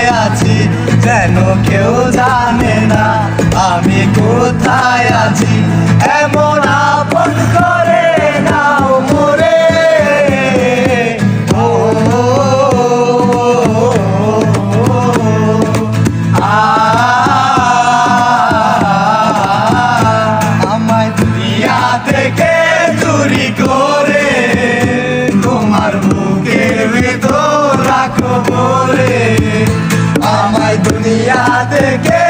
কোথায় আছি যেন কেউ জানে না আমি কোথায় আছি এমন আপন করে নাও মোরে ও আমায় দুনিয়া থেকে চুরি করে তোমার বুকের ভিতর রাখো বলে আমায় দুনিয়া থেকে